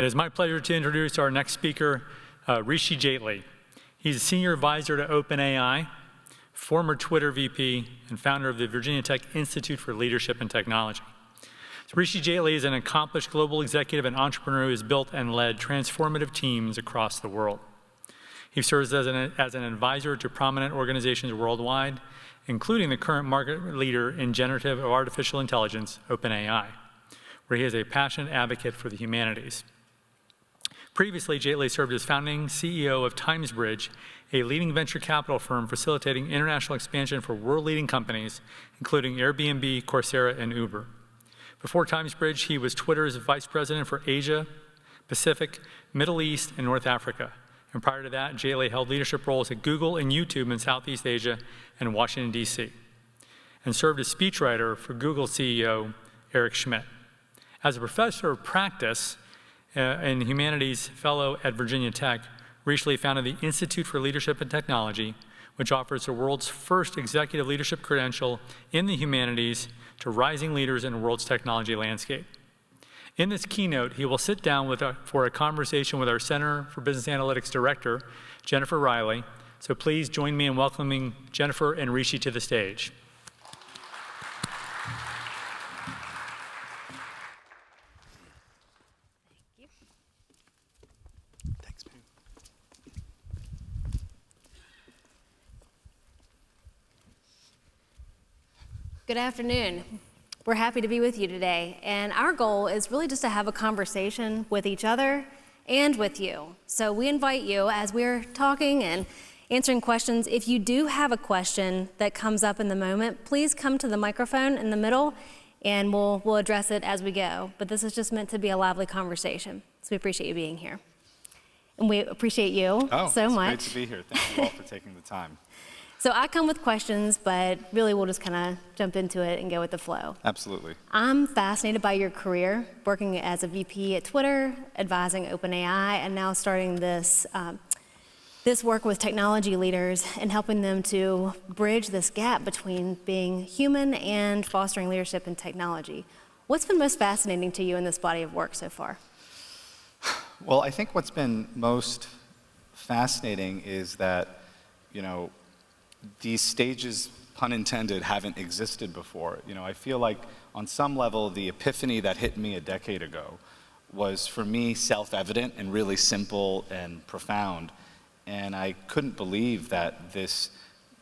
It is my pleasure to introduce our next speaker, Rishi Jaitly. He's a senior advisor to OpenAI, former Twitter VP, and founder of the Virginia Tech Institute for Leadership and Technology. So Rishi Jaitly is an accomplished global executive and entrepreneur who has built and led transformative teams across the world. He serves as an advisor to prominent organizations worldwide, including the current market leader in generative artificial intelligence, OpenAI, where he is a passionate advocate for the humanities. Previously, Jaitly served as founding CEO of TimesBridge, a leading venture capital firm facilitating international expansion for world-leading companies, including Airbnb, Coursera, and Uber. Before TimesBridge, he was Twitter's vice president for Asia, Pacific, Middle East, and North Africa. And prior to that, Jaitly held leadership roles at Google and YouTube in Southeast Asia and Washington, D.C., and served as speechwriter for Google CEO Eric Schmidt. As a professor of practice and humanities fellow at Virginia Tech, Rishi founded the Institute for Leadership and Technology, which offers the world's first executive leadership credential in the humanities to rising leaders in the world's technology landscape. In this keynote, he will sit down for a conversation with our Center for Business Analytics Director, Jennifer Riley. So please join me in welcoming Jennifer and Rishi to the stage. Thanks, man. Good afternoon. We're happy to be with you today, and our goal is really just to have a conversation with each other and with you. So we invite you, as we're talking and answering questions, if you do have a question that comes up in the moment, please come to the microphone in the middle and we'll address it as we go. But this is just meant to be a lively conversation, so we appreciate you being here. And we appreciate you so much. It's great to be here. Thank you all for taking the time. So I come with questions, but really we'll just kind of jump into it and go with the flow. Absolutely. I'm fascinated by your career, working as a VP at Twitter, advising OpenAI, and now starting this work with technology leaders and helping them to bridge this gap between being human and fostering leadership in technology. What's been most fascinating to you in this body of work so far? Well, I think what's been most fascinating is that, these stages, pun intended, haven't existed before. I feel like on some level, the epiphany that hit me a decade ago was, for me, self-evident and really simple and profound. And I couldn't believe that this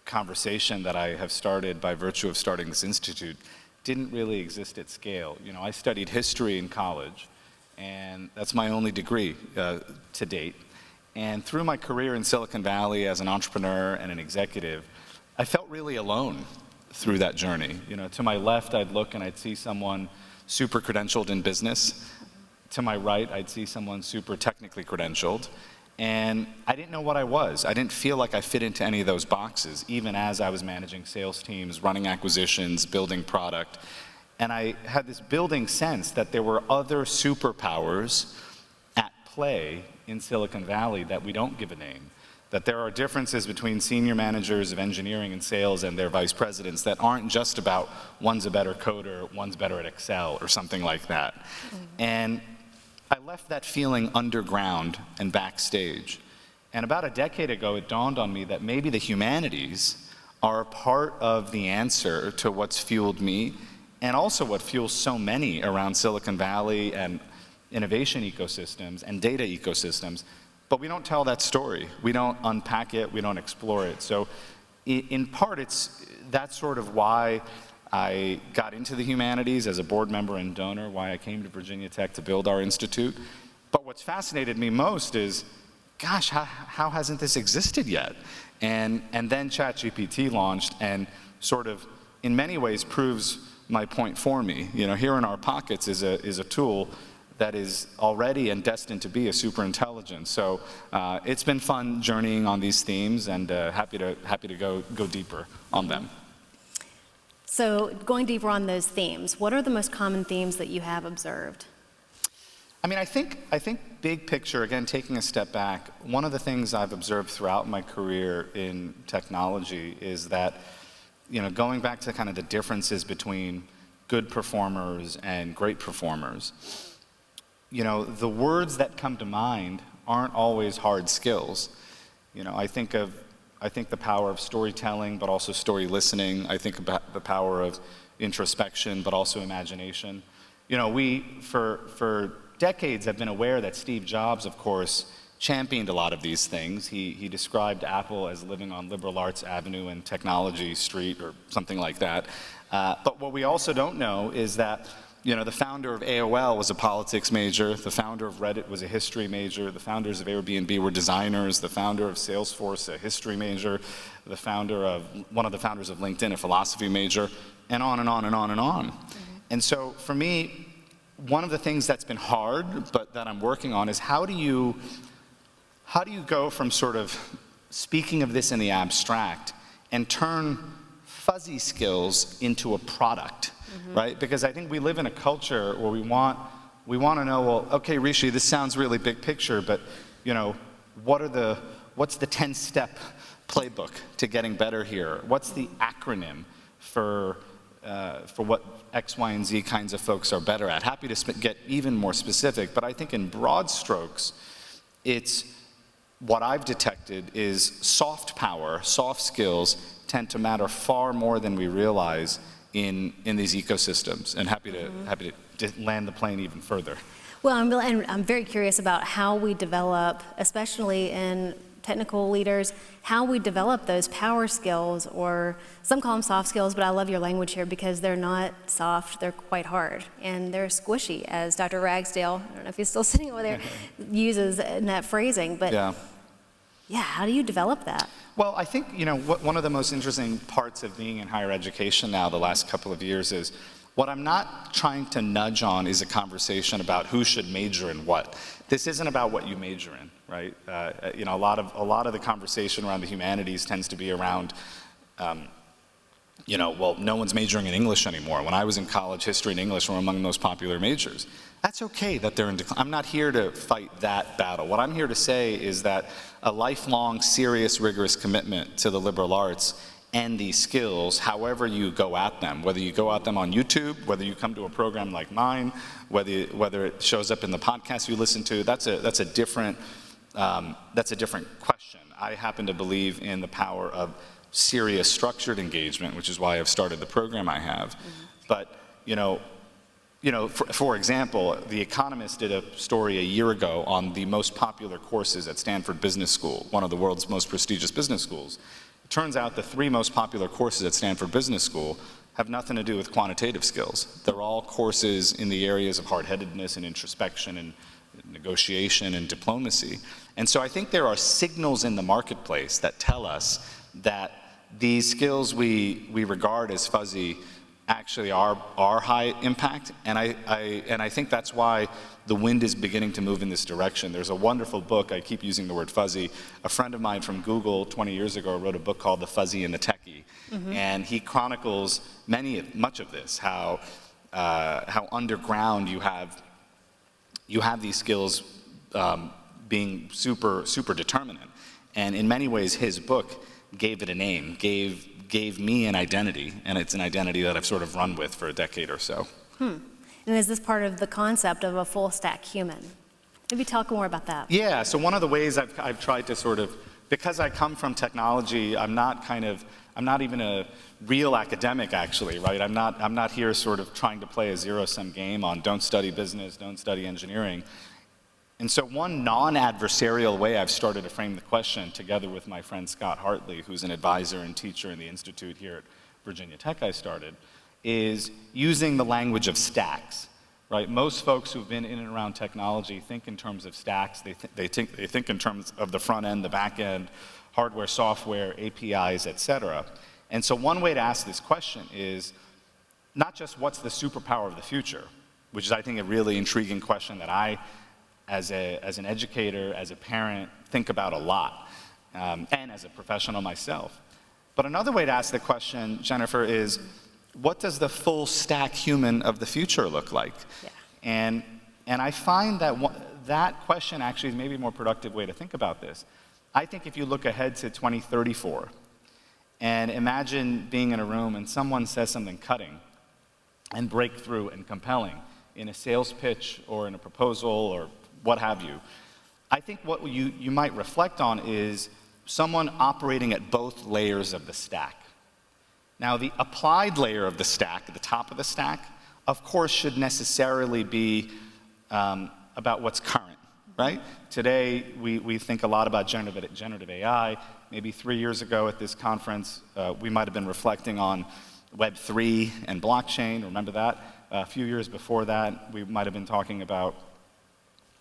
conversation that I have started by virtue of starting this institute didn't really exist at scale. I studied history in college, and that's my only degree to date. And through my career in Silicon Valley as an entrepreneur and an executive, I felt really alone through that journey. To my left, I'd look and I'd see someone super credentialed in business. To my right, I'd see someone super technically credentialed. And I didn't know what I was. I didn't feel like I fit into any of those boxes, even as I was managing sales teams, running acquisitions, building product. And I had this building sense that there were other superpowers at play in Silicon Valley that we don't give a name, that there are differences between senior managers of engineering and sales and their vice presidents that aren't just about one's a better coder, one's better at Excel, or something like that. And I left that feeling underground and backstage. And about a decade ago, it dawned on me that maybe the humanities are a part of the answer to what's fueled me, and also what fuels so many around Silicon Valley and innovation ecosystems and data ecosystems, but we don't tell that story. We don't unpack it, we don't explore it. So in part, that's sort of why I got into the humanities as a board member and donor, why I came to Virginia Tech to build our institute. But what's fascinated me most is, gosh, how hasn't this existed yet? And then ChatGPT launched and sort of, in many ways, proves my point for me. Here in our pockets is a tool that is already and destined to be a super intelligence. So it's been fun journeying on these themes, and happy to go deeper on them. So going deeper on those themes, what are the most common themes that you have observed? I think big picture, again, taking a step back, one of the things I've observed throughout my career in technology is that, going back to kind of the differences between good performers and great performers, the words that come to mind aren't always hard skills. I think the power of storytelling, but also story listening. I think about the power of introspection, but also imagination. We, for decades, have been aware that Steve Jobs, of course, championed a lot of these things. He described Apple as living on Liberal Arts Avenue and Technology Street or something like that. But what we also don't know is that the founder of AOL was a politics major, the founder of Reddit was a history major, the founders of Airbnb were designers, the founder of Salesforce, a history major, one of the founders of LinkedIn, a philosophy major, and on and on and on and on. Mm-hmm. And so for me, one of the things that's been hard, but that I'm working on, is how do you go from sort of speaking of this in the abstract and turn fuzzy skills into a product, right? Because I think we live in a culture where we want to know, well, okay, Rishi, this sounds really big picture, but what's the 10-step playbook to getting better here? What's the acronym for what X, Y, and Z kinds of folks are better at? Happy to get even more specific, but I think in broad strokes, it's what I've detected is soft power, soft skills tend to matter far more than we realize in these ecosystems, and happy to land the plane even further. Well, I'm very curious about how we develop, especially in technical leaders, how we develop those power skills, or some call them soft skills, but I love your language here because they're not soft, they're quite hard, and they're squishy, as Dr. Ragsdale, I don't know if he's still sitting over there, uses in that phrasing, but yeah, how do you develop that? Well, I think, one of the most interesting parts of being in higher education now the last couple of years is what I'm not trying to nudge on is a conversation about who should major in what. This isn't about what you major in, right? A lot of the conversation around the humanities tends to be around, well, no one's majoring in English anymore. When I was in college, history and English were among the most popular majors. That's okay that they're in decline. I'm not here to fight that battle. What I'm here to say is that a lifelong, serious, rigorous commitment to the liberal arts and these skills, however you go at them, whether you go at them on YouTube, whether you come to a program like mine, whether it shows up in the podcast you listen to, that's a different question. I happen to believe in the power of serious, structured engagement, which is why I've started the program I have. But for example, The Economist did a story a year ago on the most popular courses at Stanford Business School, one of the world's most prestigious business schools. It turns out the 3 most popular courses at Stanford Business School have nothing to do with quantitative skills. They're all courses in the areas of hard-headedness and introspection and negotiation and diplomacy. And so I think there are signals in the marketplace that tell us that these skills we regard as fuzzy actually are high impact, and I think that's why the wind is beginning to move in this direction. There's a wonderful book, I keep using the word fuzzy, a friend of mine from Google 20 years ago wrote a book called The Fuzzy and the Techie, and he chronicles much of this, how underground you have these skills being super determinant, and in many ways his book gave it a name, gave me an identity, and it's an identity that I've sort of run with for a decade or so. And is this part of the concept of a full stack human? Maybe talk more about that. Yeah, so one of the ways I've tried to sort of, because I come from technology, I'm not even a real academic actually, right? I'm not here sort of trying to play a zero-sum game on don't study business, don't study engineering. And so one non-adversarial way I've started to frame the question, together with my friend Scott Hartley, who's an advisor and teacher in the Institute here at Virginia Tech I started, is using the language of stacks, right? Most folks who've been in and around technology think in terms of stacks. They think in terms of the front end, the back end, hardware, software, APIs, et cetera. And so one way to ask this question is not just what's the superpower of the future, which is I think a really intriguing question that I, as an educator, as a parent, think about a lot, and as a professional myself. But another way to ask the question, Jennifer, is what does the full stack human of the future look like? Yeah. And I find that that question actually is maybe a more productive way to think about this. I think if you look ahead to 2034 and imagine being in a room and someone says something cutting and breakthrough and compelling in a sales pitch or in a proposal or what have you. I think what you might reflect on is someone operating at both layers of the stack. Now, the applied layer of the stack, at the top of the stack, of course should necessarily be about what's current, right? Today, we think a lot about generative AI. Maybe 3 years ago at this conference, we might have been reflecting on Web3 and blockchain, remember that? A few years before that, we might have been talking about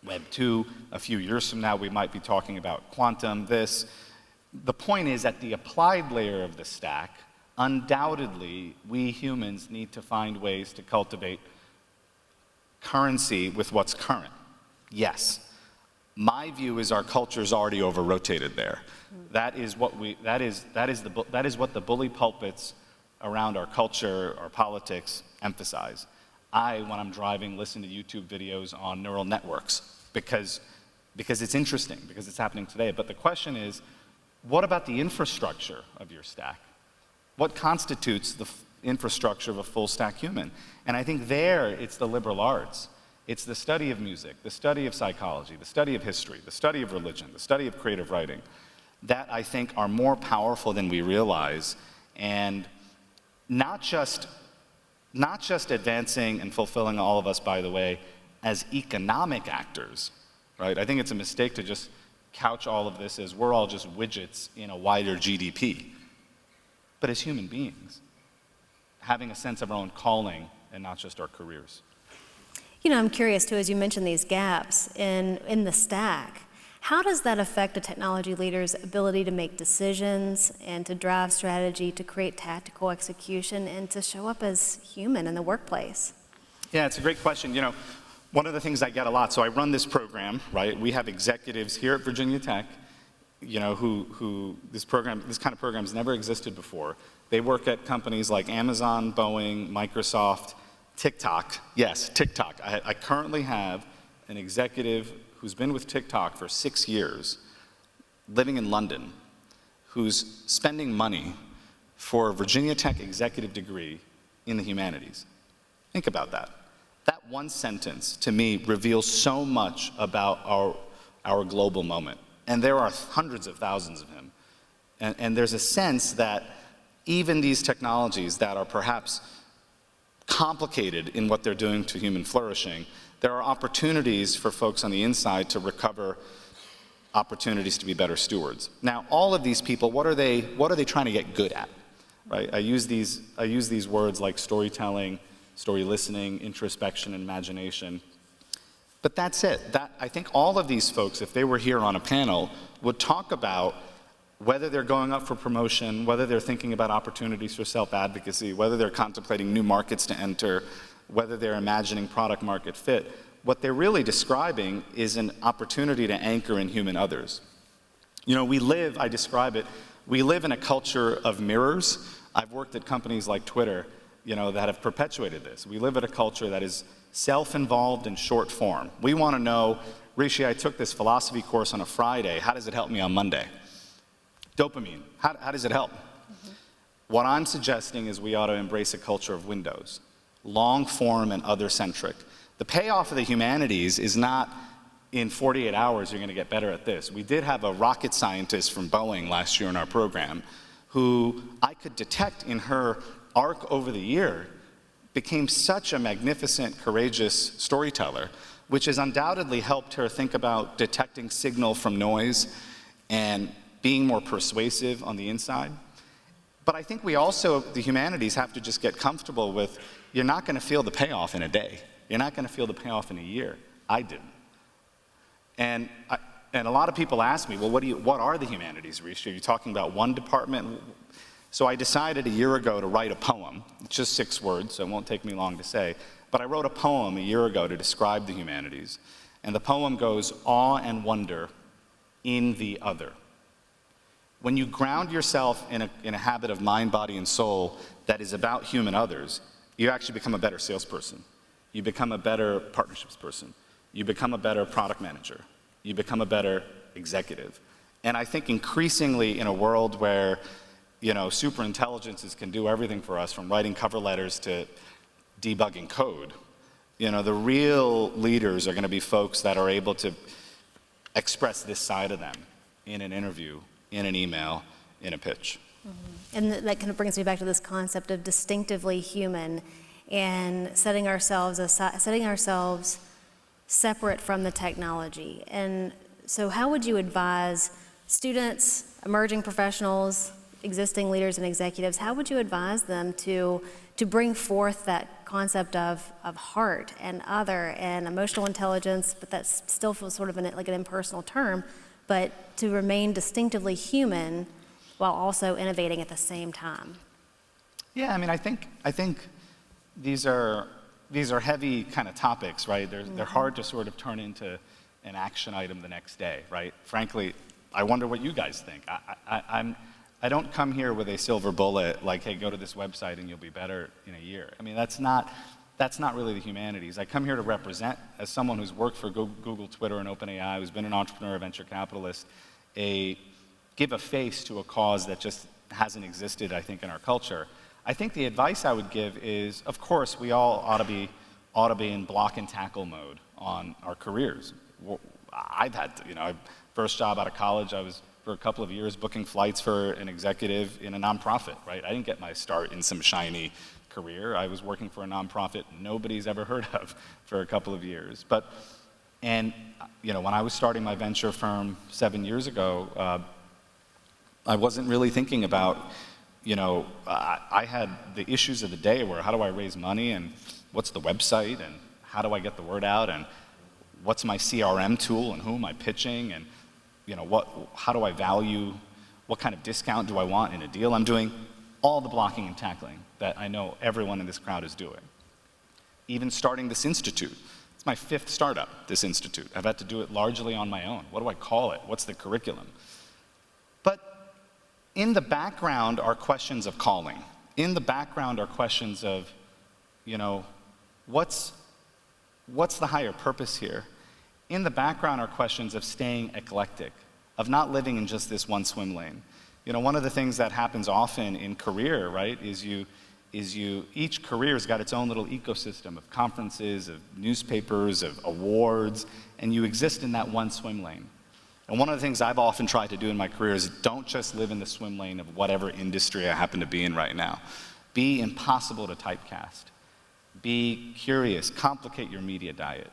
Web 2. A few years from now, we might be talking about quantum, this. The point is, at the applied layer of the stack, undoubtedly, we humans need to find ways to cultivate currency with what's current. Yes. My view is our culture's already over-rotated there. That is what the bully pulpits around our culture, our politics, emphasize. When I'm driving, listen to YouTube videos on neural networks because it's interesting, because it's happening today. But the question is, what about the infrastructure of your stack? What constitutes the infrastructure of a full stack human? And I think there, it's the liberal arts. It's the study of music, the study of psychology, the study of history, the study of religion, the study of creative writing, that I think are more powerful than we realize, and not just advancing and fulfilling all of us, by the way, as economic actors, right? I think it's a mistake to just couch all of this as we're all just widgets in a wider GDP. But as human beings, having a sense of our own calling and not just our careers. You know, I'm curious too, as you mentioned these gaps in the stack, how does that affect a technology leader's ability to make decisions and to drive strategy, to create tactical execution, and to show up as human in the workplace? Yeah, it's a great question. You know, one of the things I get a lot, so I run this program, right? We have executives here at Virginia Tech, you know, who this kind of program has never existed before. They work at companies like Amazon, Boeing, Microsoft, TikTok. Yes, TikTok. I currently have an executive who's been with TikTok for 6 years, living in London, who's spending money for a Virginia Tech executive degree in the humanities. Think about that. That one sentence, to me, reveals so much about our global moment. And there are hundreds of thousands of them. And there's a sense that even these technologies that are perhaps complicated in what they're doing to human flourishing, there are opportunities for folks on the inside to recover opportunities to be better stewards. Now, all of these people, what are they trying to get good at? Right? I use these words like storytelling, story listening, introspection, and imagination. But that's it. I think all of these folks, if they were here on a panel, would talk about whether they're going up for promotion, whether they're thinking about opportunities for self-advocacy, whether they're contemplating new markets to enter, whether they're imagining product market fit. What they're really describing is an opportunity to anchor in human others. You know, I describe it, we live in a culture of mirrors. I've worked at companies like Twitter, you know, that have perpetuated this. We live in a culture that is self-involved and short form. We want to know, Rishi, I took this philosophy course on a Friday. How does it help me on Monday? Dopamine. How does it help? Mm-hmm. What I'm suggesting is we ought to embrace a culture of windows, long form and other-centric. The payoff of the humanities is not in 48 hours you're going to get better at this. We did have a rocket scientist from Boeing last year in our program who I could detect in her arc over the year became such a magnificent, courageous storyteller, which has undoubtedly helped her think about detecting signal from noise and being more persuasive on the inside. But I think we also, the humanities, have to just get comfortable with, you're not going to feel the payoff in a day. You're not going to feel the payoff in a year. I didn't. And a lot of people ask me, well, what are the humanities, Rishi? Are you talking about one department? So I decided a year ago to write a poem. It's just 6 words, so it won't take me long to say. But I wrote a poem a year ago to describe the humanities. And the poem goes, awe and wonder in the other. When you ground yourself in a habit of mind, body, and soul that is about human others, you actually become a better salesperson. You become a better partnerships person. You become a better product manager. You become a better executive. And I think increasingly in a world where, you know, super intelligences can do everything for us, from writing cover letters to debugging code, You know, the real leaders are going to be folks that are able to express this side of them in an interview, in an email, in a pitch. And that kind of brings me back to this concept of distinctively human and setting ourselves separate from the technology. And so how would you advise students, emerging professionals, existing leaders and executives, how would you advise them to bring forth that concept of heart and other and emotional intelligence, but that still feels sort of like an impersonal term, but to remain distinctively human while also innovating at the same time? Yeah, I mean, I think these are heavy kind of topics, right? They're hard to sort of turn into an action item the next day, right? Frankly, I wonder what you guys think. I don't come here with a silver bullet like, hey, go to this website and you'll be better in a year. I mean, that's not really the humanities. I come here to represent, as someone who's worked for Google, Twitter, and OpenAI, who's been an entrepreneur, a venture capitalist, give a face to a cause that just hasn't existed, I think, in our culture. I think the advice I would give is, of course, we all ought to be in block and tackle mode on our careers. I've had to, first job out of college, I was for a couple of years booking flights for an executive in a nonprofit, right? I didn't get my start in some shiny career. I was working for a nonprofit nobody's ever heard of for a couple of years. When I was starting my venture firm 7 years ago, I wasn't really thinking about, I had the issues of the day where how do I raise money and what's the website and how do I get the word out and what's my CRM tool and who am I pitching and how do I value, what kind of discount do I want in a deal? I'm doing all the blocking and tackling that I know everyone in this crowd is doing. Even starting this institute. It's my 5th startup, this institute. I've had to do it largely on my own. What do I call it? What's the curriculum? But in the background are questions of calling. In the background are questions of, what's the higher purpose here? In the background are questions of staying eclectic, of not living in just this one swim lane. One of the things that happens often in career, right, is each career's got its own little ecosystem of conferences, of newspapers, of awards, and you exist in that one swim lane. And one of the things I've often tried to do in my career is don't just live in the swim lane of whatever industry I happen to be in right now. Be impossible to typecast. Be curious, complicate your media diet.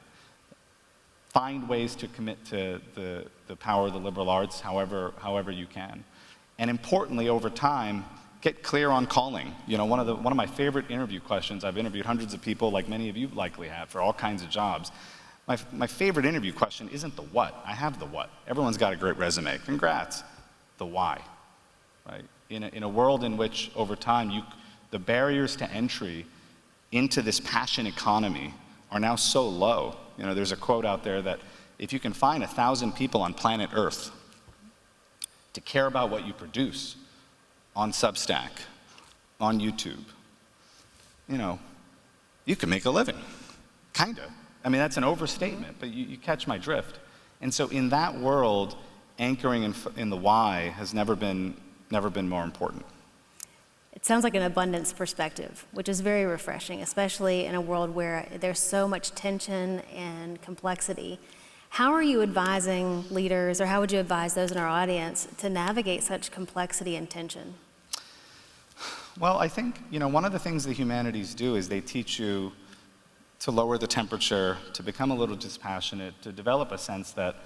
Find ways to commit to the power of the liberal arts however you can. And importantly, over time, get clear on calling. One of my favorite interview questions, I've interviewed hundreds of people like many of you likely have for all kinds of jobs. My favorite interview question isn't the what. I have the what. Everyone's got a great resume. Congrats. The why, right? In a world in which over time the barriers to entry into this passion economy are now so low. There's a quote out there that if you can find 1,000 people on planet Earth to care about what you produce on Substack, on YouTube, you can make a living, kind of. I mean, that's an overstatement, but you catch my drift. And so in that world, anchoring in the why has never been more important. It sounds like an abundance perspective, which is very refreshing, especially in a world where there's so much tension and complexity. How are you advising leaders, or how would you advise those in our audience to navigate such complexity and tension? Well, I think, one of the things the humanities do is they teach you to lower the temperature, to become a little dispassionate, to develop a sense that,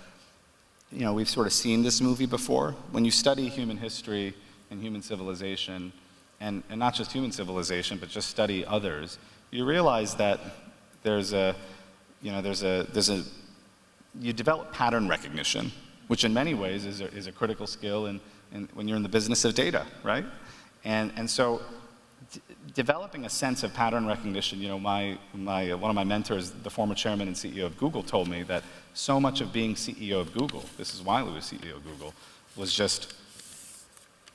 we've sort of seen this movie before. When you study human history and human civilization, and not just human civilization, but just study others, you realize that you develop pattern recognition, which in many ways is a critical skill when you're in the business of data, right? And so developing a sense of pattern recognition, one of my mentors, the former chairman and CEO of Google, told me that so much of being CEO of Google, this is while he was CEO of Google, was just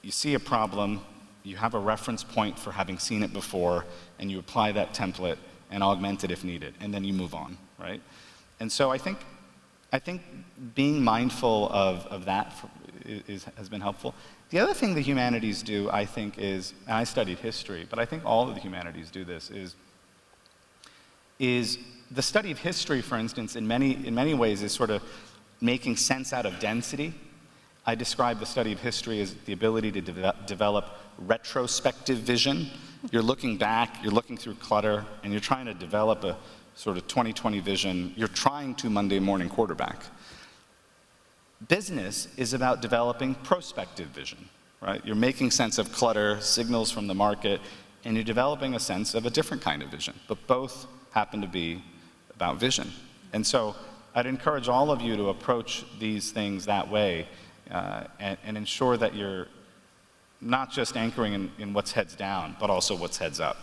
you see a problem, you have a reference point for having seen it before, and you apply that template and augment it if needed, and then you move on, right? And so I think being mindful of that has been helpful. The other thing the humanities do, I think, is, and I studied history, but I think all of the humanities do this, is is the study of history, for instance, in many ways is sort of making sense out of density. I describe the study of history as the ability to develop retrospective vision. You're looking back, you're looking through clutter, and you're trying to develop a sort of 20/20 vision. You're trying to Monday morning quarterback. Business is about developing prospective vision, right? You're making sense of clutter, signals from the market, and you're developing a sense of a different kind of vision. But both happen to be about vision. And so I'd encourage all of you to approach these things that way and ensure that you're not just anchoring in what's heads down, but also what's heads up.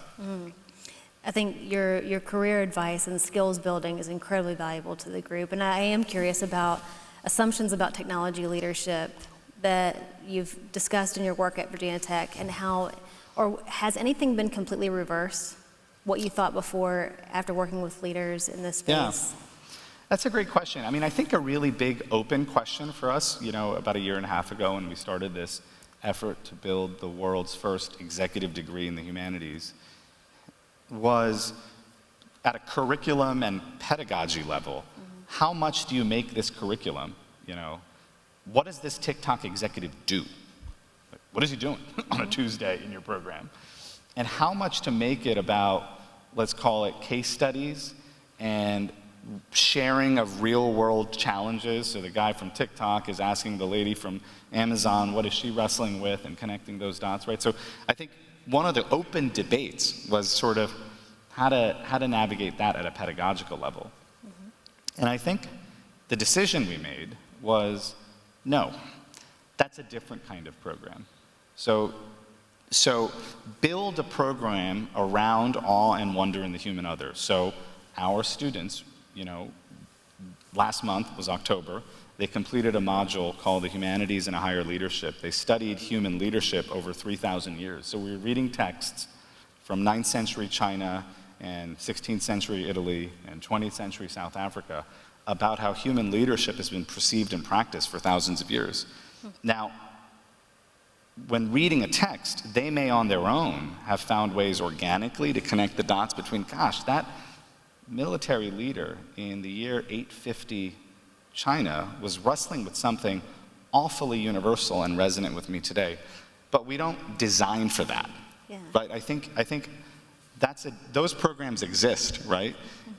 I think your career advice and skills building is incredibly valuable to the group. And I am curious about assumptions about technology leadership that you've discussed in your work at Virginia Tech, and how, or has anything been completely reversed? What you thought before, after working with leaders in this space? Yeah, that's a great question. I mean, I think a really big open question for us, about a year and a half ago when we started this effort to build the world's first executive degree in the humanities, was at a curriculum and pedagogy level. How much do you make this curriculum? What does this TikTok executive do? What is he doing on a Tuesday in your program? And how much to make it about, let's call it case studies and sharing of real world challenges. So the guy from TikTok is asking the lady from Amazon, what is she wrestling with, and connecting those dots, right? So I think one of the open debates was sort of how to navigate that at a pedagogical level. And I think the decision we made was, no, that's a different kind of program. So build a program around awe and wonder in the human other. So our students, last month was October, they completed a module called The Humanities and a Higher Leadership. They studied human leadership over 3,000 years. So we were reading texts from 9th century China and 16th century Italy and 20th century South Africa about how human leadership has been perceived and practiced for thousands of years. Now, when reading a text, they may on their own have found ways organically to connect the dots between, gosh, that military leader in the year 850 China was wrestling with something awfully universal and resonant with me today. But we don't design for that, right? I think those programs exist, right?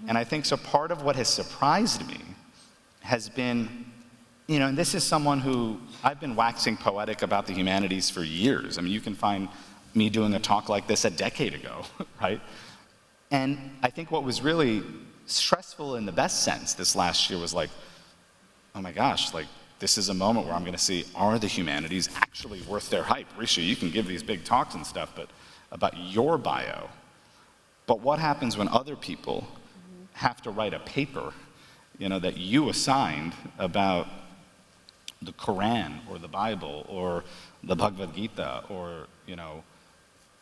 And I think so part of what has surprised me has been, and this is someone who, I've been waxing poetic about the humanities for years. I mean, you can find me doing a talk like this a decade ago, right? And I think what was really stressful in the best sense this last year was like, oh my gosh, like this is a moment where I'm gonna see, are the humanities actually worth their hype? Rishi, you can give these big talks and stuff, but about your bio. But what happens when other people have to write a paper, that you assigned about the Quran or the Bible or the Bhagavad Gita or,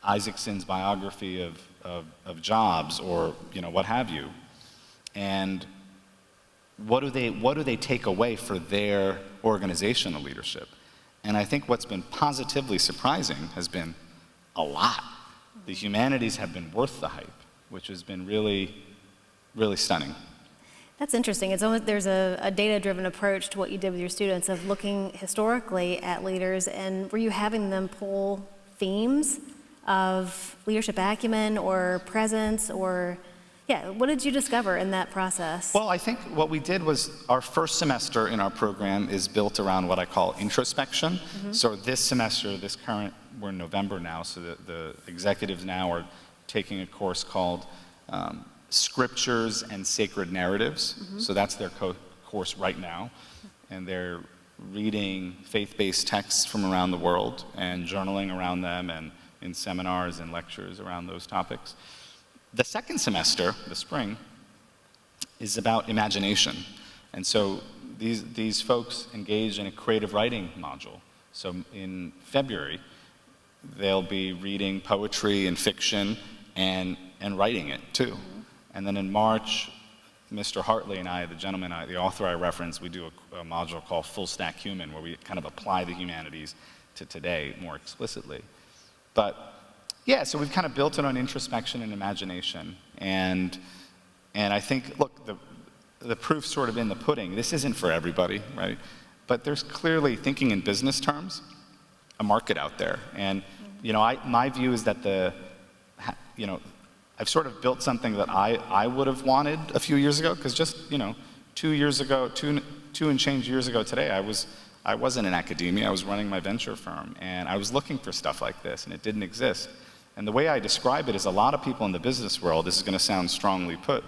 Isaacson's biography of Jobs or, what have you. And what do they take away for their organizational leadership? And I think what's been positively surprising has been a lot. The humanities have been worth the hype, which has been really, really stunning. That's interesting. It's almost, there's a data-driven approach to what you did with your students of looking historically at leaders, and were you having them pull themes of leadership acumen or presence or, what did you discover in that process? Well, I think what we did was our first semester in our program is built around what I call introspection. So this semester, we're in November now, so the executives now are taking a course called Scriptures and Sacred Narratives. So that's their course right now. And they're reading faith-based texts from around the world and journaling around them and in seminars and lectures around those topics. The second semester, the spring, is about imagination. And so these folks engage in a creative writing module. So in February, they'll be reading poetry and fiction and writing it too. And then in March, Mr. Hartley and I, the author I referenced, we do a module called Full Stack Human, where we kind of apply the humanities to today more explicitly. But so we've kind of built it on introspection and imagination. And And I think, look, the proof's sort of in the pudding. This isn't for everybody, right? But there's clearly, thinking in business terms, a market out there. And my view is that I've sort of built something that I would have wanted a few years ago, because just 2 years ago, two and change years ago today, I wasn't in academia. I was running my venture firm, and I was looking for stuff like this, and it didn't exist. And the way I describe it is, a lot of people in the business world, this is going to sound strongly put,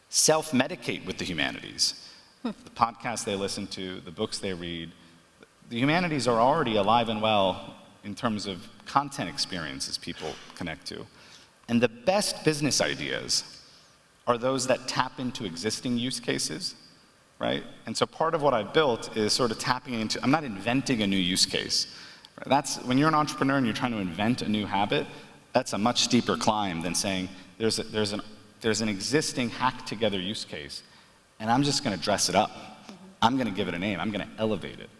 self-medicate with the humanities. The podcasts they listen to, the books they read. The humanities are already alive and well in terms of content experiences people connect to. And the best business ideas are those that tap into existing use cases, right? And so part of what I've built is sort of tapping into, I'm not inventing a new use case. That's, when you're an entrepreneur and you're trying to invent a new habit, that's a much steeper climb than saying there's an existing hacked together use case, and I'm just going to dress it up. I'm going to give it a name. I'm going to elevate it.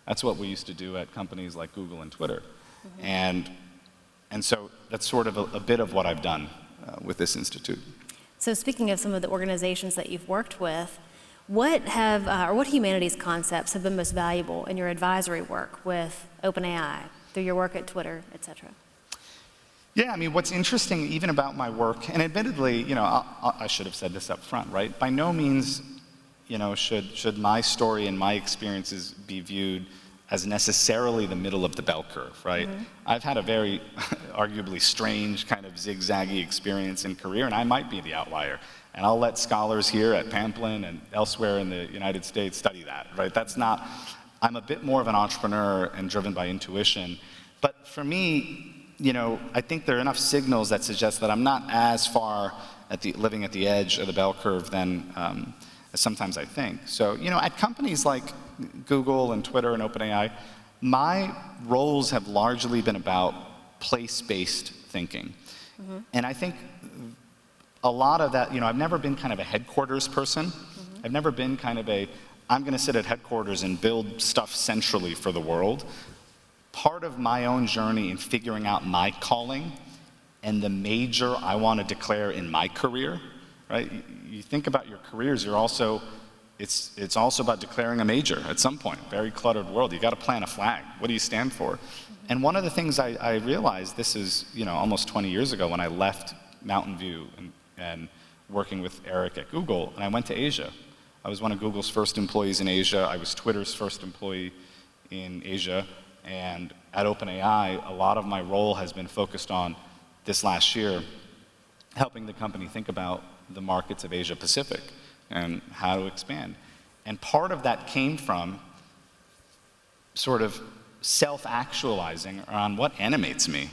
That's what we used to do at companies like Google and Twitter. And so that's sort of a bit of what I've done with this institute. So speaking of some of the organizations that you've worked with, what humanities concepts have been most valuable in your advisory work with OpenAI, through your work at Twitter, et cetera? Yeah, I mean, what's interesting even about my work, and admittedly, I should have said this up front, right? By no means, should my story and my experiences be viewed as necessarily the middle of the bell curve, right? I've had a very arguably strange kind of zigzaggy experience in career, and I might be the outlier. And I'll let scholars here at Pamplin and elsewhere in the United States study that, right? I'm a bit more of an entrepreneur and driven by intuition. But for me, I think there are enough signals that suggest that I'm not as far living at the edge of the bell curve than as sometimes I think. So, at companies like Google and Twitter and OpenAI, my roles have largely been about place-based thinking. And I think a lot of that, I've never been kind of a headquarters person. I've never been kind of I'm going to sit at headquarters and build stuff centrally for the world. Part of my own journey in figuring out my calling and the major I want to declare in my career, right? You think about your careers, it's also about declaring a major at some point. Very cluttered world. You got to plant a flag. What do you stand for? And one of the things I realized, this is almost 20 years ago, when I left Mountain View and working with Eric at Google, and I went to Asia. I was one of Google's first employees in Asia. I was Twitter's first employee in Asia. And at OpenAI, a lot of my role has been focused on, this last year, helping the company think about the markets of Asia Pacific and how to expand. And part of that came from sort of self-actualizing around what animates me,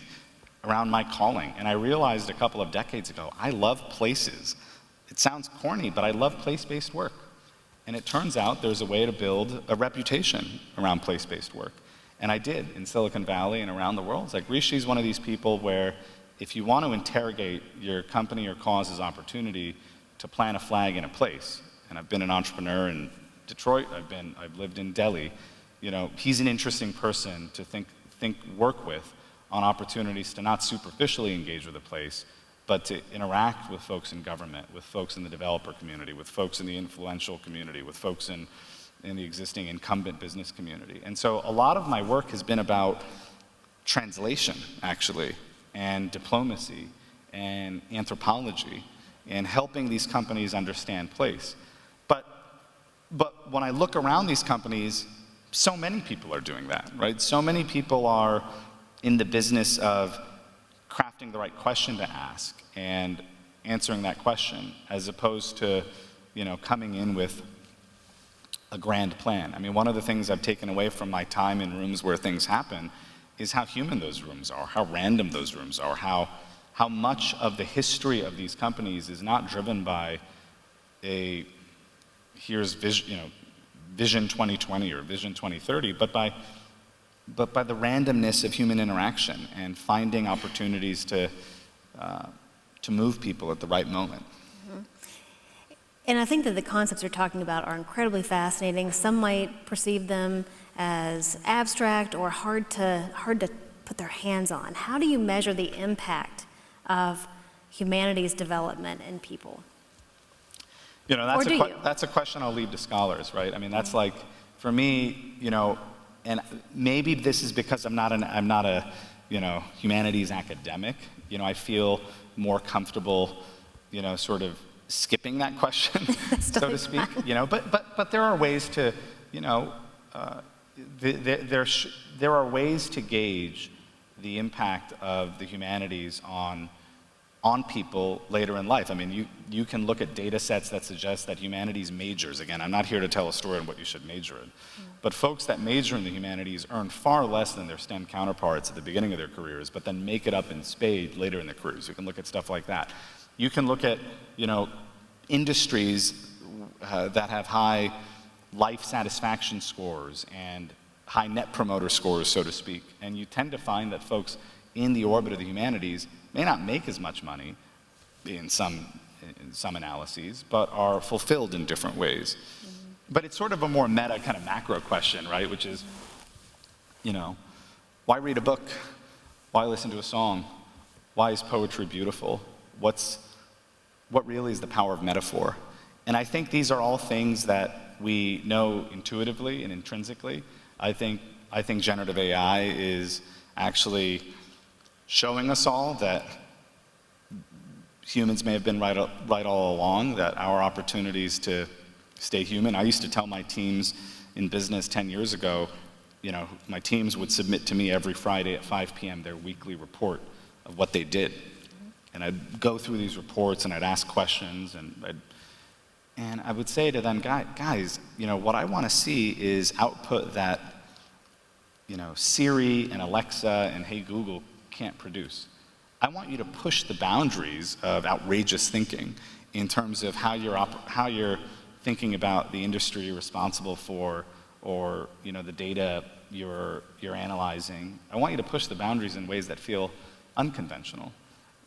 around my calling. And I realized a couple of decades ago, I love places. It sounds corny, but I love place-based work. And it turns out there's a way to build a reputation around place-based work. And I did in Silicon Valley and around the world. It's like Rishi's one of these people where if you want to interrogate your company or cause's opportunity to plant a flag in a place, and I've been an entrepreneur in Detroit, I've lived in Delhi, he's an interesting person to work with on opportunities to not superficially engage with a place, but to interact with folks in government, with folks in the developer community, with folks in the influential community, with folks in the existing incumbent business community. And so a lot of my work has been about translation, actually, and diplomacy, and anthropology, and helping these companies understand place. But when I look around these companies, so many people are doing that, right? So many people are in the business of crafting the right question to ask and answering that question, as opposed to, coming in with a grand plan. I mean, one of the things I've taken away from my time in rooms where things happen is how human those rooms are, how random those rooms are, how much of the history of these companies is not driven by here's vision 2020 or vision 2030, but by the randomness of human interaction and finding opportunities to move people at the right moment. And I think that the concepts you're talking about are incredibly fascinating. Some might perceive them as abstract or hard to put their hands on. How do you measure the impact of humanities development in people? You know, Or do you? that's a question I'll leave to scholars, right? I mean, that's like, for me, you know, and maybe this is because I'm not a, you know, humanities academic. You know, I feel more comfortable, you know, sort of skipping that question, so to speak. You know, but there are ways to, you know, there are ways to gauge the impact of the humanities on people later in life. I mean, you can look at data sets that suggest that humanities majors, again, I'm not here to tell a story on what you should major in, but folks that major in the humanities earn far less than their STEM counterparts at the beginning of their careers, but then make it up in spades later in their careers. You can look at stuff like that. You can look at, you know, industries that have high life satisfaction scores and high net promoter scores, so to speak, and you tend to find that folks in the orbit of the humanities may not make as much money in some analyses, but are fulfilled in different ways. But it's sort of a more meta kind of macro question, right? Which is, you know, why read a book? Why listen to a song? Why is poetry beautiful? What really is the power of metaphor? And I think these are all things that we know intuitively and intrinsically. I think generative AI is actually showing us all that humans may have been right all along, that our opportunities to stay human. I used to tell my teams in business 10 years ago, you know, my teams would submit to me every Friday at 5 p.m. their weekly report of what they did. And I'd go through these reports and I'd ask questions and I would say to them, guys, you know, what I want to see is output that, you know, Siri and Alexa and Hey Google can't produce. I want you to push the boundaries of outrageous thinking in terms of how you're thinking about the industry you're responsible for, or, you know, the data you're analyzing. I want you to push the boundaries in ways that feel unconventional.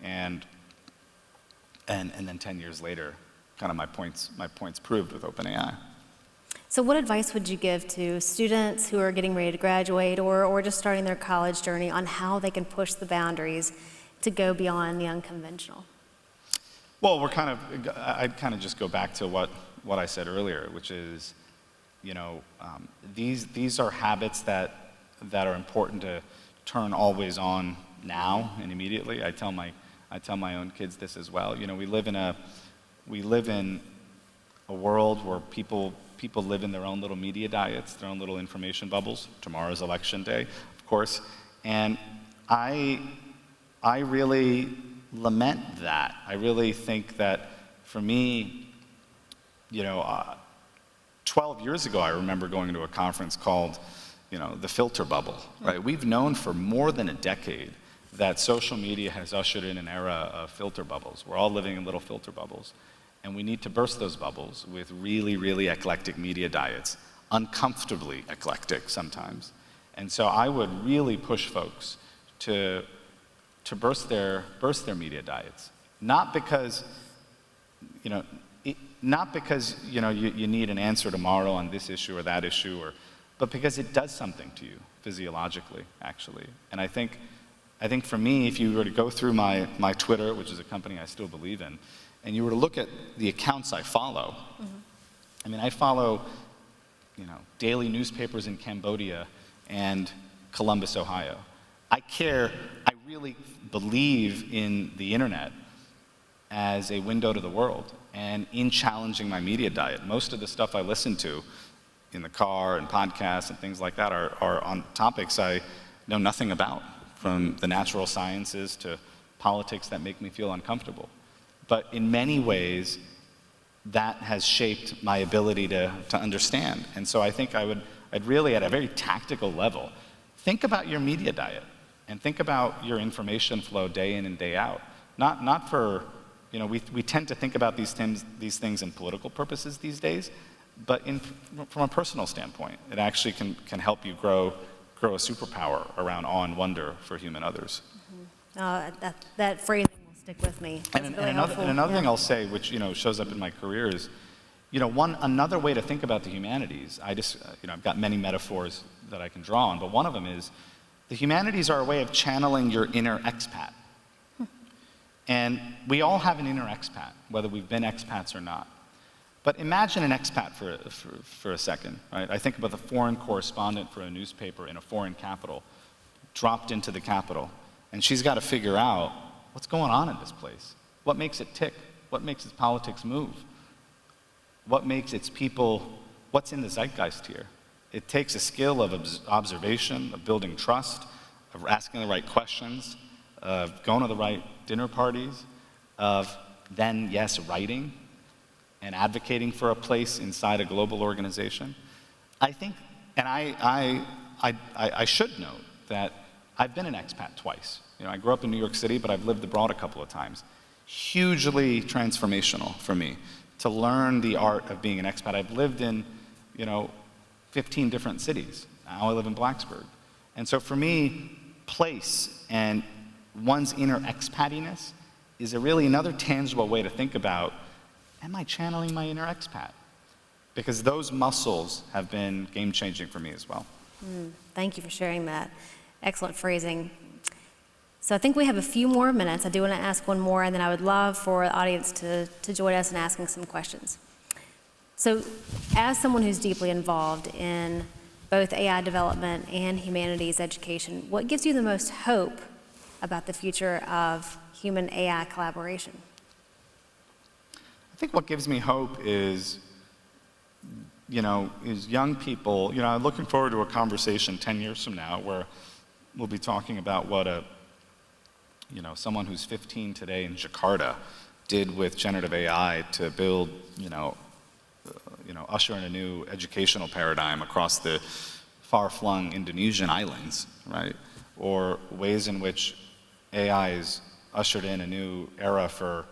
And then 10 years later, kind of my points proved with OpenAI. So what advice would you give to students who are getting ready to graduate or just starting their college journey on how they can push the boundaries to go beyond the unconventional? Well, I'd kind of just go back to what I said earlier, which is, you know, these are habits that are important to turn always on now and immediately. I tell my own kids this as well. You know, we live in a world where people live in their own little media diets, their own little information bubbles. Tomorrow's election day, of course, and I really lament that. I really think that for me, you know, 12 years ago, I remember going to a conference called, you know, the filter bubble, right? We've known for more than a decade that social media has ushered in an era of filter bubbles. We're all living in little filter bubbles. And we need to burst those bubbles with really, really eclectic media diets, uncomfortably eclectic sometimes. And so I would really push folks to burst their media diets, not because you need an answer tomorrow on this issue or that issue, but because it does something to you physiologically, actually. And I think for me, if you were to go through my Twitter, which is a company I still believe in, and you were to look at the accounts I follow, I mean, I follow, you know, daily newspapers in Cambodia and Columbus, Ohio. I really believe in the internet as a window to the world and in challenging my media diet. Most of the stuff I listen to in the car and podcasts and things like that are on topics I know nothing about, from the natural sciences to politics that make me feel uncomfortable. But in many ways, that has shaped my ability to understand. And so I think I'd really, at a very tactical level, think about your media diet and think about your information flow day in and day out. Not for, you know, we tend to think about these things in political purposes these days, but from a personal standpoint, it actually can help you grow a superpower around awe and wonder for human others. That phrasing will stick with me. And another thing I'll say, which, you know, shows up in my career, is, you know, another way to think about the humanities. I've got many metaphors that I can draw on, but one of them is the humanities are a way of channeling your inner expat. And we all have an inner expat, whether we've been expats or not. But imagine an expat for a second, right? I think about the foreign correspondent for a newspaper in a foreign capital, dropped into the capital, and she's got to figure out what's going on in this place. What makes it tick? What makes its politics move? What makes its people, what's in the zeitgeist here? It takes a skill of observation, of building trust, of asking the right questions, of going to the right dinner parties, of then, yes, writing and advocating for a place inside a global organization. I think, and I should note that I've been an expat twice. You know, I grew up in New York City, but I've lived abroad a couple of times. Hugely transformational for me to learn the art of being an expat. I've lived in, 15 different cities. Now I live in Blacksburg. And so for me, place and one's inner expatiness is really another tangible way to think about, am I channeling my inner expat? Because those muscles have been game-changing for me as well. Thank you for sharing that. Excellent phrasing. So I think we have a few more minutes. I do want to ask one more, and then I would love for the audience to join us in asking some questions. So as someone who's deeply involved in both AI development and humanities education, what gives you the most hope about the future of human-AI collaboration? I think what gives me hope is, is young people, I'm looking forward to a conversation 10 years from now where we'll be talking about what someone who's 15 today in Jakarta did with generative AI to build, usher in a new educational paradigm across the far-flung Indonesian islands, right? Or ways in which AI has ushered in a new era for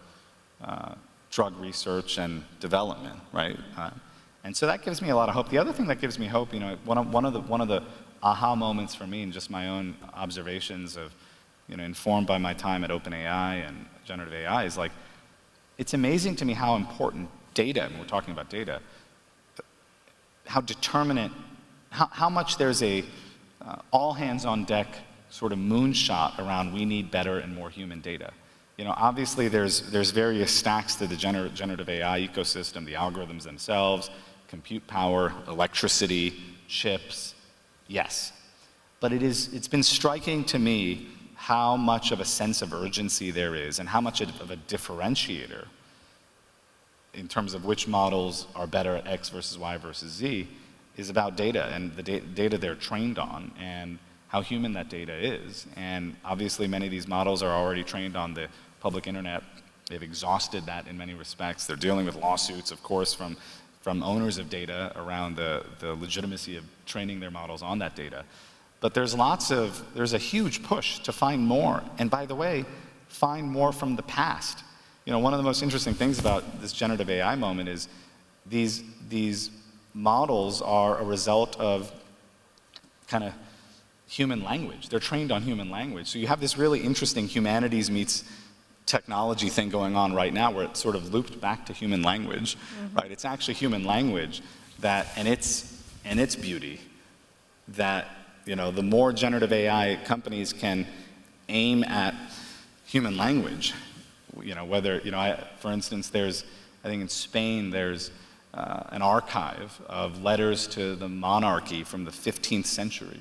drug research and development, right? And so that gives me a lot of hope. The other thing that gives me hope, one of the aha moments for me and just my own observations of, informed by my time at OpenAI and generative AI is like, it's amazing to me how important data, and we're talking about data, how determinate, how much there's a all hands on deck sort of moonshot around we need better and more human data. Obviously there's various stacks to the generative AI ecosystem, the algorithms themselves, compute power, electricity, chips, yes. But it's been striking to me how much of a sense of urgency there is and how much of a differentiator in terms of which models are better at X versus Y versus Z is about data and the data they're trained on and how human that data is. And obviously many of these models are already trained on the public internet. They've exhausted that in many respects. They're dealing with lawsuits, of course, from owners of data around the legitimacy of training their models on that data. But there's a huge push to find more. And by the way, find more from the past. One of the most interesting things about this generative AI moment is these models are a result of kind of human language. They're trained on human language. So you have this really interesting humanities meets technology thing going on right now where it's sort of looped back to human language, right? It's actually human language and its beauty that, the more generative AI companies can aim at human language, for instance, I think in Spain, there's an archive of letters to the monarchy from the 15th century,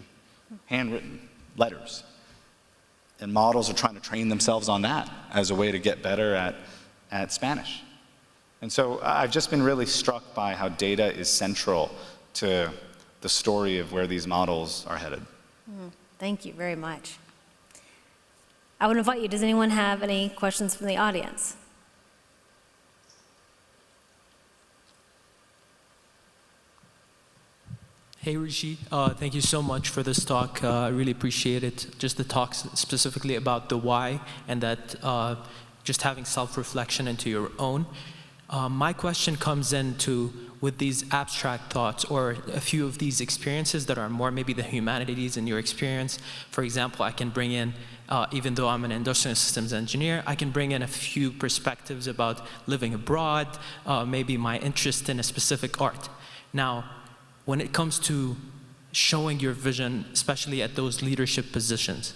handwritten letters. And models are trying to train themselves on that as a way to get better at Spanish. And so I've just been really struck by how data is central to the story of where these models are headed. Thank you very much. I would invite you, does anyone have any questions from the audience? Hey Rishi, thank you so much for this talk. I really appreciate it. Just the talks specifically about the why and that just having self-reflection into your own. My question comes into with these abstract thoughts or a few of these experiences that are more maybe the humanities in your experience. For example, I can bring in, even though I'm an industrial systems engineer, I can bring in a few perspectives about living abroad, maybe my interest in a specific art. Now, when it comes to showing your vision, especially at those leadership positions,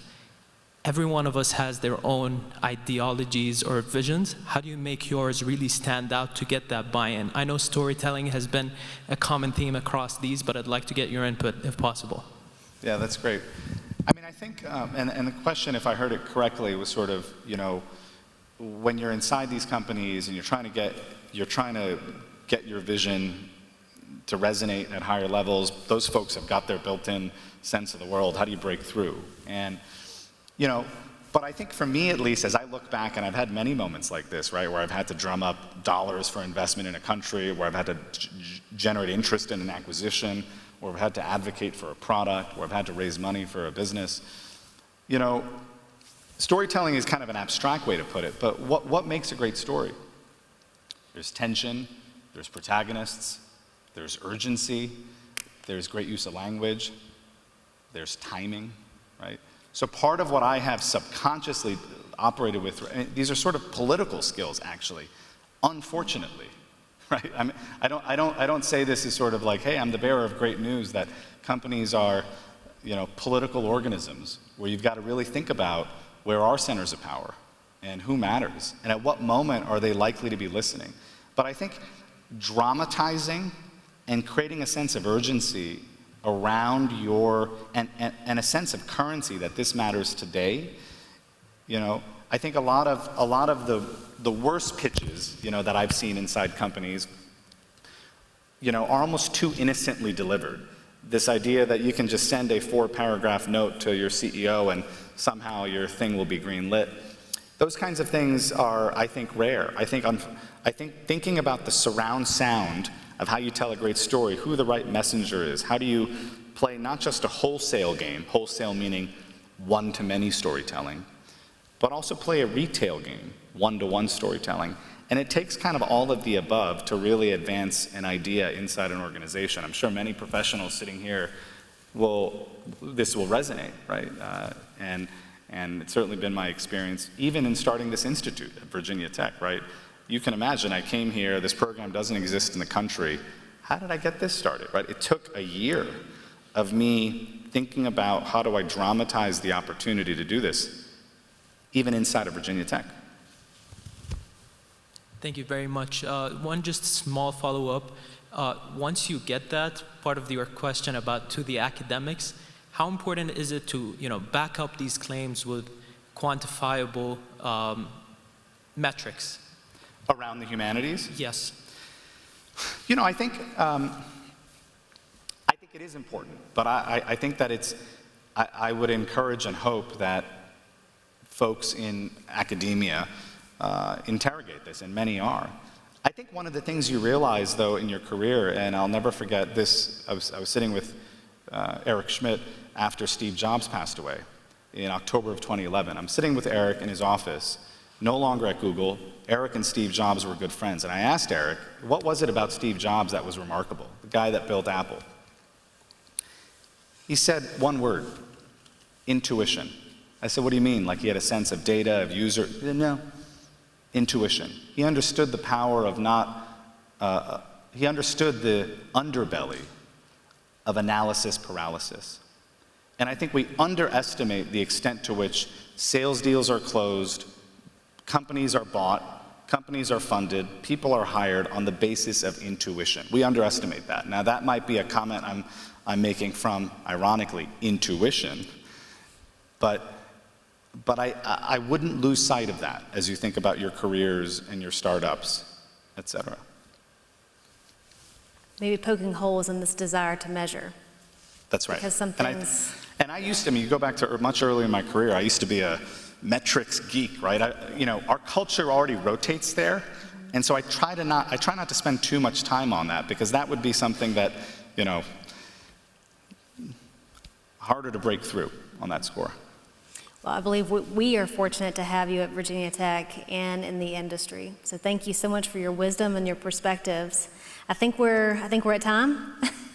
every one of us has their own ideologies or visions. How do you make yours really stand out to get that buy-in? I know storytelling has been a common theme across these, but I'd like to get your input if possible. Yeah, that's great. I mean, I think, and the question, if I heard it correctly, was sort of, you know, when you're inside these companies and you're trying to get your vision to resonate at higher levels, those folks have got their built-in sense of the world. How do you break through? And, you know, but I think for me at least, as I look back, and I've had many moments like this, right, where I've had to drum up dollars for investment in a country, where I've had to generate interest in an acquisition, where I've had to advocate for a product, where I've had to raise money for a business. You know, storytelling is kind of an abstract way to put it, but what makes a great story? There's tension, there's protagonists, there's urgency, there's great use of language, there's timing, right? So part of what I have subconsciously operated with, and these are sort of political skills actually, unfortunately, right? I mean, I don't say this as sort of like, hey, I'm the bearer of great news, that companies are, you know, political organisms where you've got to really think about where are centers of power and who matters and at what moment are they likely to be listening. But I think dramatizing and creating a sense of urgency around your, and a sense of currency that this matters today, you know, I think a lot of the worst pitches, you know, that I've seen inside companies, you know, are almost too innocently delivered. This idea that you can just send a 4-paragraph note to your CEO and somehow your thing will be green-lit. Those kinds of things are, I think, rare. I think thinking about the surround sound of how you tell a great story, who the right messenger is, how do you play not just a wholesale game, wholesale meaning one-to-many storytelling, but also play a retail game, one-to-one storytelling. And it takes kind of all of the above to really advance an idea inside an organization. I'm sure many professionals sitting here this will resonate, right? And it's certainly been my experience, even in starting this institute at Virginia Tech, right? You can imagine, I came here, this program doesn't exist in the country. How did I get this started, right? It took a year of me thinking about how do I dramatize the opportunity to do this, even inside of Virginia Tech. Thank you very much. One just small follow-up. Once you get that, part of your question about to the academics, how important is it to, you know, back up these claims with quantifiable metrics? Around the humanities? Yes. You know, I think it is important, but I think that I would encourage and hope that folks in academia interrogate this, and many are. I think one of the things you realize, though, in your career, and I'll never forget this, I was sitting with Eric Schmidt after Steve Jobs passed away in October of 2011. I'm sitting with Eric in his office, no longer at Google. Eric and Steve Jobs were good friends, and I asked Eric, what was it about Steve Jobs that was remarkable, the guy that built Apple? He said one word, intuition. I said, what do you mean? Like he had a sense of data, of user? He said, no, intuition. He understood the power of he understood the underbelly of analysis paralysis. And I think we underestimate the extent to which sales deals are closed, companies are bought, companies are funded, people are hired on the basis of intuition. We underestimate that. Now that might be a comment I'm making from, ironically, intuition, but I wouldn't lose sight of that as you think about your careers and your startups, et cetera. Maybe poking holes in this desire to measure. That's right. Because some things... And I used to, I mean, you go back to much earlier in my career, I used to be a metrics geek, right? You know, our culture already rotates there, and so I try not to spend too much time on that, because that would be something that, you know, harder to break through on that score. Well, I believe we are fortunate to have you at Virginia Tech and in the industry. So thank you so much for your wisdom and your perspectives. I think we're at time.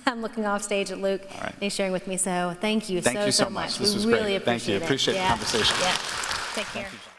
I'm looking off stage at Luke, All right. and he's sharing with me. So thank you so much. This was we really great. Thank you. Appreciate it. Appreciate the conversation. Yeah. Take care. Thank you, John.